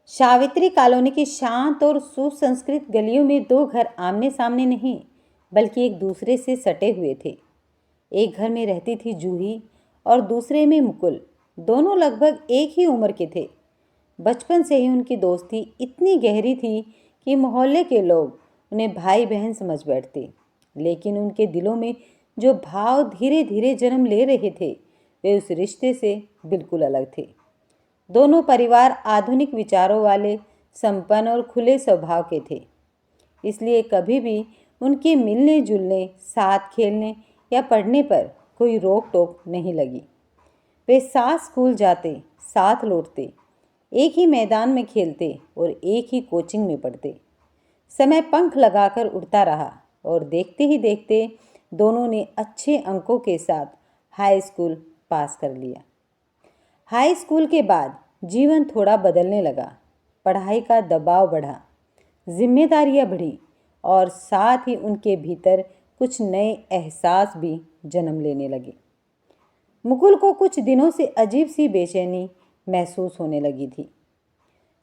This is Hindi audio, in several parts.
सावित्री कॉलोनी की शांत और सुसंस्कृत गलियों में दो घर आमने सामने नहीं बल्कि एक दूसरे से सटे हुए थे। एक घर में रहती थी जूही और दूसरे में मुकुल। दोनों लगभग एक ही उम्र के थे। बचपन से ही उनकी दोस्ती इतनी गहरी थी कि मोहल्ले के लोग उन्हें भाई बहन समझ बैठते। लेकिन उनके दिलों में जो भाव धीरे धीरे जन्म ले रहे थे वे उस रिश्ते से बिल्कुल अलग थे। दोनों परिवार आधुनिक विचारों वाले, संपन्न और खुले स्वभाव के थे। इसलिए कभी भी उनके मिलने जुलने, साथ खेलने या पढ़ने पर कोई रोक टोक नहीं लगी। वे साथ स्कूल जाते, साथ लौटते, एक ही मैदान में खेलते और एक ही कोचिंग में पढ़ते। समय पंख लगाकर उड़ता रहा और देखते ही देखते दोनों ने अच्छे अंकों के साथ हाई स्कूल पास कर लिया। हाई स्कूल के बाद जीवन थोड़ा बदलने लगा। पढ़ाई का दबाव बढ़ा, जिम्मेदारियां बढ़ी और साथ ही उनके भीतर कुछ नए एहसास भी जन्म लेने लगे। मुकुल को कुछ दिनों से अजीब सी बेचैनी महसूस होने लगी थी।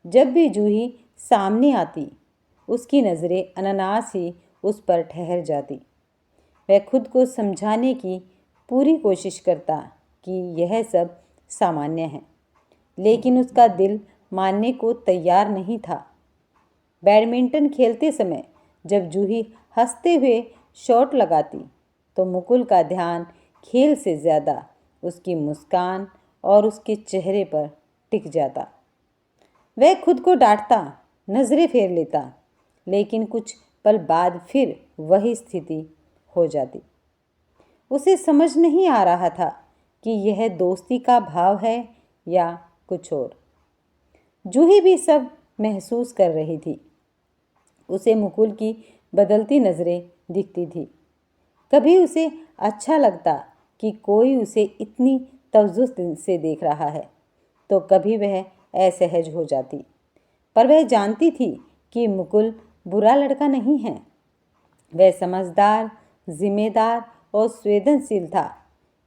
जब भी जूही सामने आती, उसकी नज़रें अनानास ही उस पर ठहर जाती। वह खुद को समझाने की पूरी कोशिश करता कि यह सब सामान्य है, लेकिन उसका दिल मानने को तैयार नहीं था। बैडमिंटन खेलते समय जब जूही हंसते हुए शॉट लगाती तो मुकुल का ध्यान खेल से ज़्यादा उसकी मुस्कान और उसके चेहरे पर टिक जाता। वह खुद को डांटता, नज़रें फेर लेता, लेकिन कुछ पल बाद फिर वही स्थिति हो जाती। उसे समझ नहीं आ रहा था कि यह दोस्ती का भाव है या कुछ और। जूही भी सब महसूस कर रही थी। उसे मुकुल की बदलती नज़रें दिखती थी। कभी उसे अच्छा लगता कि कोई उसे इतनी तवज्जो से देख रहा है, तो कभी वह असहज हो जाती। पर वह जानती थी कि मुकुल बुरा लड़का नहीं है। वह समझदार, जिम्मेदार और संवेदनशील था।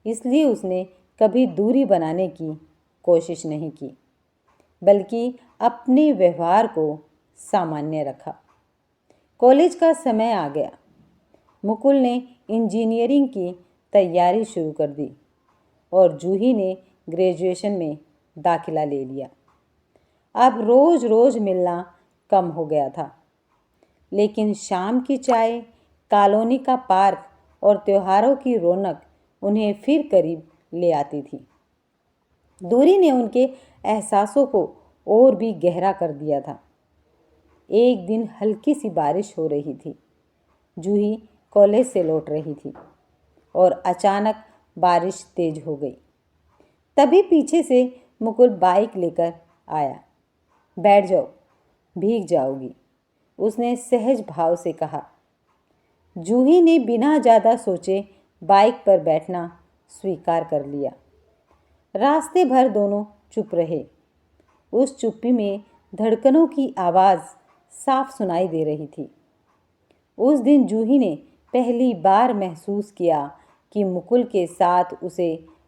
इसलिए उसने कभी दूरी बनाने की कोशिश नहीं की, बल्कि अपने व्यवहार को सामान्य रखा। कॉलेज का समय आ गया। मुकुल ने इंजीनियरिंग की तैयारी शुरू कर दी और जूही ने ग्रेजुएशन में दाखिला ले लिया। अब रोज़ रोज़ मिलना कम हो गया था, लेकिन शाम की चाय, कॉलोनी का पार्क और त्योहारों की रौनक उन्हें फिर करीब ले आती थी। दूरी ने उनके एहसासों को और भी गहरा कर दिया था। एक दिन हल्की सी बारिश हो रही थी। जूही कॉलेज से लौट रही थी और अचानक बारिश तेज हो गई। तभी पीछे से मुकुल बाइक लेकर आया। बैठ जाओ, भीग जाओगी, उसने सहज भाव से कहा। जूही ने बिना ज़्यादा सोचे बाइक पर बैठना स्वीकार कर लिया। रास्ते भर दोनों चुप रहे। उस चुप्पी में धड़कनों की आवाज़ साफ सुनाई दे रही थी। उस दिन जूही ने पहली बार महसूस किया कि मुकुल के साथ उसे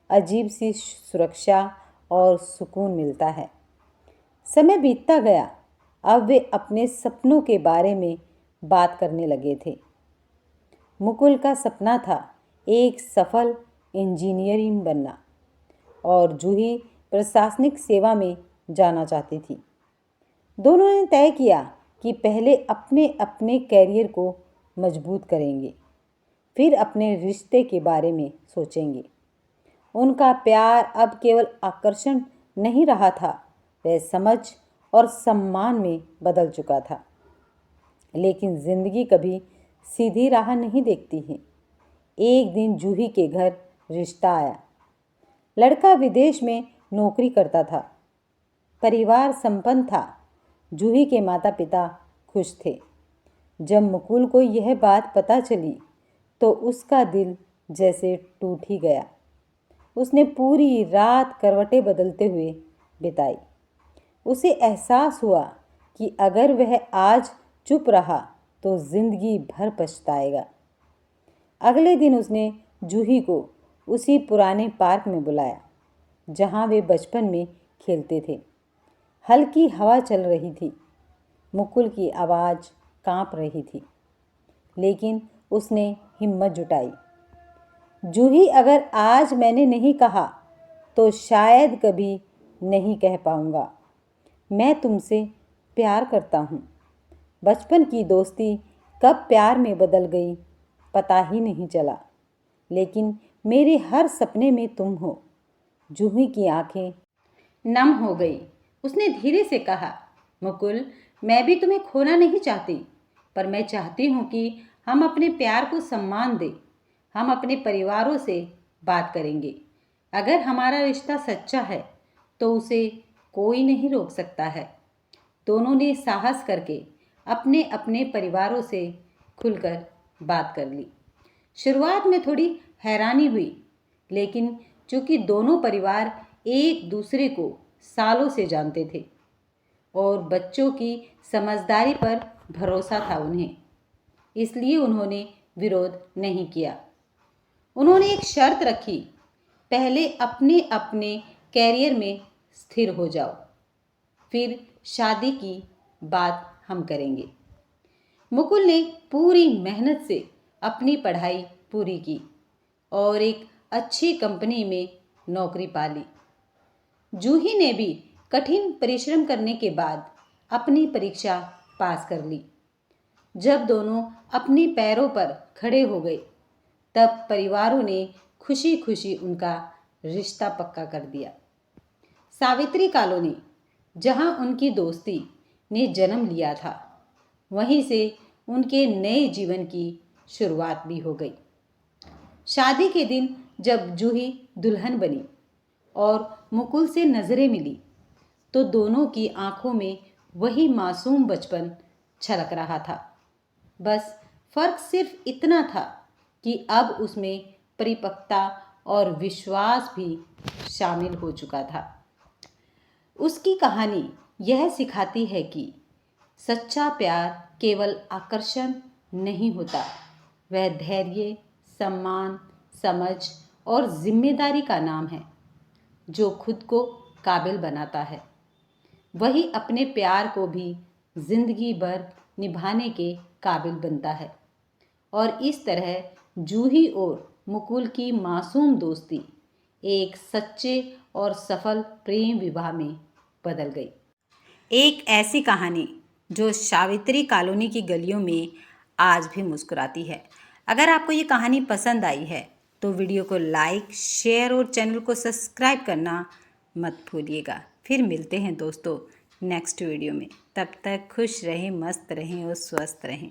अजीब सी सुरक्षा और सुकून मिलता है। समय बीतता गया। अब वे अपने सपनों के बारे में बात करने लगे थे। मुकुल का सपना था एक सफल इंजीनियरिंग बनना और जूही प्रशासनिक सेवा में जाना चाहती थी। दोनों ने तय किया कि पहले अपने अपने कैरियर को मजबूत करेंगे, फिर अपने रिश्ते के बारे में सोचेंगे। उनका प्यार अब केवल आकर्षण नहीं रहा था, वह समझ और सम्मान में बदल चुका था। लेकिन जिंदगी कभी सीधी राह नहीं देखती है। एक दिन जूही के घर रिश्ता आया। लड़का विदेश में नौकरी करता था। परिवार संपन्न था। जूही के माता पिता खुश थे। जब मुकुल को यह बात पता चली तो उसका दिल जैसे टूट ही गया। उसने पूरी रात करवटें बदलते हुए बिताई। उसे एहसास हुआ कि अगर वह आज चुप रहा तो जिंदगी भर पछताएगा। अगले दिन उसने जूही को उसी पुराने पार्क में बुलाया जहाँ वे बचपन में खेलते थे। हल्की हवा चल रही थी। मुकुल की आवाज़ कांप रही थी, लेकिन उसने हिम्मत जुटाई। जूही, अगर आज मैंने नहीं कहा तो शायद कभी नहीं कह पाऊँगा। मैं तुमसे प्यार करता हूँ। बचपन की दोस्ती कब प्यार में बदल गई पता ही नहीं चला, लेकिन मेरे हर सपने में तुम हो। जूही की आंखें नम हो गई। उसने धीरे से कहा, मुकुल, मैं भी तुम्हें खोना नहीं चाहती, पर मैं चाहती हूँ कि हम अपने प्यार को सम्मान दें। हम अपने परिवारों से बात करेंगे। अगर हमारा रिश्ता सच्चा है तो उसे कोई नहीं रोक सकता है। दोनों ने साहस करके अपने अपने परिवारों से खुलकर बात कर ली। शुरुआत में थोड़ी हैरानी हुई, लेकिन चूंकि दोनों परिवार एक दूसरे को सालों से जानते थे और बच्चों की समझदारी पर भरोसा था उन्हें, इसलिए उन्होंने विरोध नहीं किया। उन्होंने एक शर्त रखी, पहले अपने अपने कैरियर में स्थिर हो जाओ, फिर शादी की बात हम करेंगे। मुकुल ने पूरी मेहनत से अपनी पढ़ाई पूरी की और एक अच्छी कंपनी में नौकरी पा ली। जूही ने भी कठिन परिश्रम करने के बाद अपनी परीक्षा पास कर ली। जब दोनों अपने पैरों पर खड़े हो गए, तब परिवारों ने खुशी खुशी उनका रिश्ता पक्का कर दिया। सावित्री कॉलोनी, जहां उनकी दोस्ती ने जन्म लिया था, वहीं से उनके नए जीवन की शुरुआत भी हो गई। शादी के दिन जब जूही दुल्हन बनी और मुकुल से नजरें मिली, तो दोनों की आंखों में वही मासूम बचपन छलक रहा था। बस फर्क सिर्फ इतना था कि अब उसमें परिपक्वता और विश्वास भी शामिल हो चुका था। उसकी कहानी यह सिखाती है कि सच्चा प्यार केवल आकर्षण नहीं होता, वह धैर्य, सम्मान, समझ और जिम्मेदारी का नाम है। जो खुद को काबिल बनाता है, वही अपने प्यार को भी जिंदगी भर निभाने के काबिल बनता है। और इस तरह जूही और मुकुल की मासूम दोस्ती एक सच्चे और सफल प्रेम विवाह में बदल गई। एक ऐसी कहानी जो सावित्री कॉलोनी की गलियों में आज भी मुस्कुराती है। अगर आपको ये कहानी पसंद आई है तो वीडियो को लाइक, शेयर और चैनल को सब्सक्राइब करना मत भूलिएगा। फिर मिलते हैं दोस्तों नेक्स्ट वीडियो में। तब तक खुश रहें, मस्त रहें और स्वस्थ रहें।